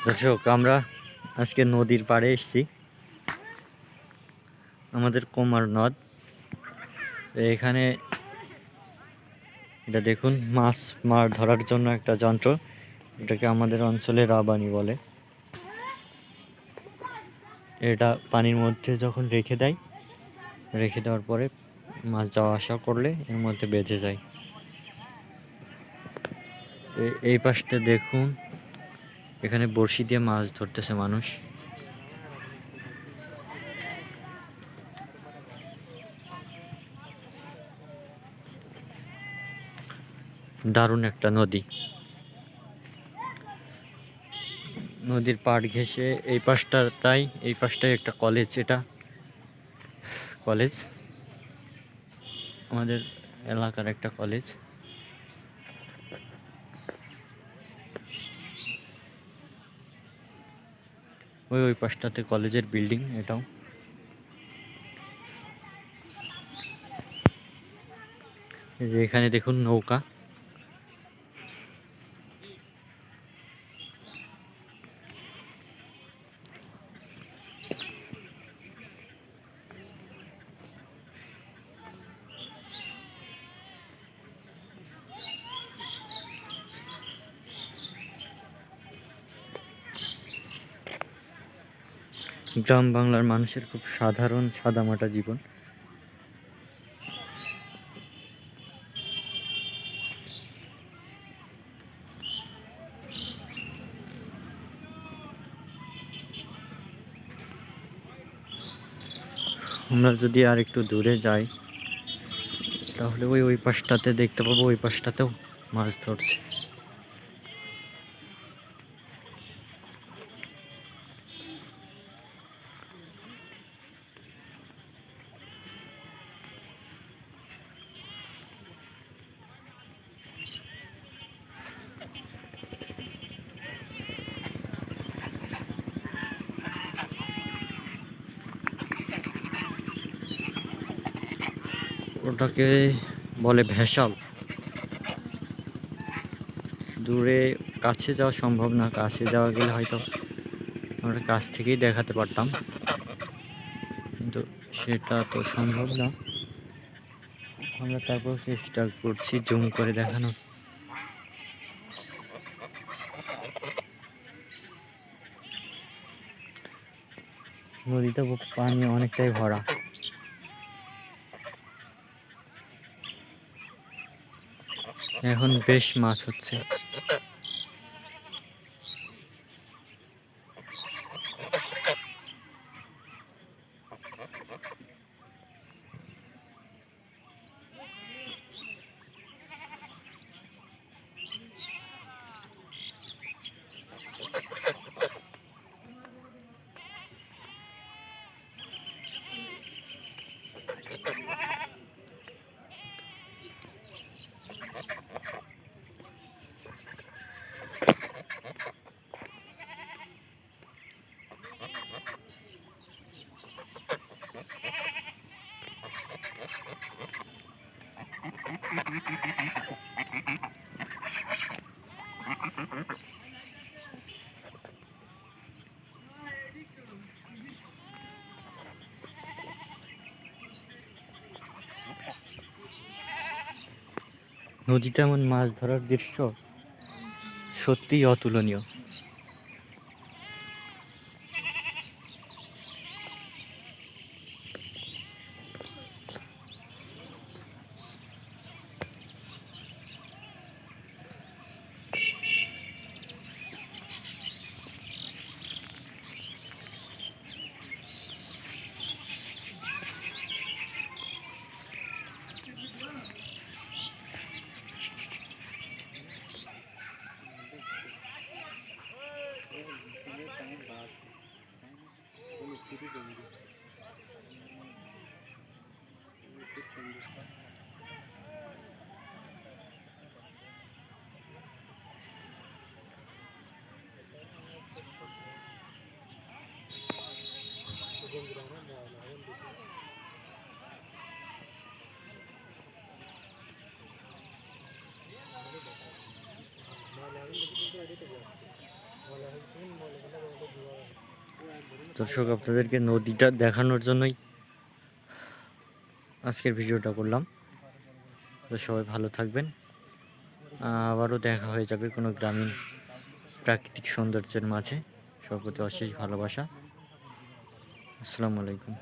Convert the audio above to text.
দর্শক, আমরা আজকে নদীর পাড়ে এসেছি। আমাদের কুমার নদ। এখানে এটা দেখুন, মাছ ধরার জন্য একটা যন্ত্র, এটাকে আমাদের অঞ্চলে রাবানি বলে। এটা পানির মধ্যে যখন রেখে দেওয়ার পরে মাছ যাওয়া আসা করলে এর মধ্যে বেঁধে যায়। এই পাশটা দেখুন, এখানে বড়শি দিয়ে মাছ ধরতেছে মানুষ। দারুণ একটা নদী। নদীর পাড় ঘেঁষে এই পাশটায় একটা কলেজ। এটা কলেজ, আমাদের এলাকার একটা কলেজ। ওই পাশটাতে কলেজের বিল্ডিং। এটাও এই যে এখানে দেখুন নৌকা। গ্রাম বাংলার মানুষের খুব সাধারণ সাদামাটা জীবন। আমরা যদি আর একটু দূরে যাই তাহলে ওই পাশটাতে দেখতে পাবো, ওই পাশটাতেও মাছ ধরছে। ওটাকে বলে ভেসাল। দূরে কাছে যাওয়া সম্ভব না, কাছে যাওয়া গেলে হয়তো আমরা কাছ থেকেই দেখাতে পারতাম, কিন্তু সেটা তো সম্ভব না। আমরা তারপর চেষ্টা করছি জুম করে দেখানোর। নদীতে পানি অনেকটাই ভরা। এখন বেশ মাছ হচ্ছে। নদীতে এমন মাছ ধরার দৃশ্য সত্যিই অতুলনীয়। দর্শক, আপনাদেরকে নদীটা দেখানোর জন্যই আজকের ভিডিওটা করলাম। তো সবাই ভালো থাকবেন। আবারও দেখা হয়ে যাবে কোনো গ্রামীণ প্রাকৃতিক সৌন্দর্যের মাঝে। সবার প্রতি অশেষ ভালোবাসা। আসসালামু আলাইকুম।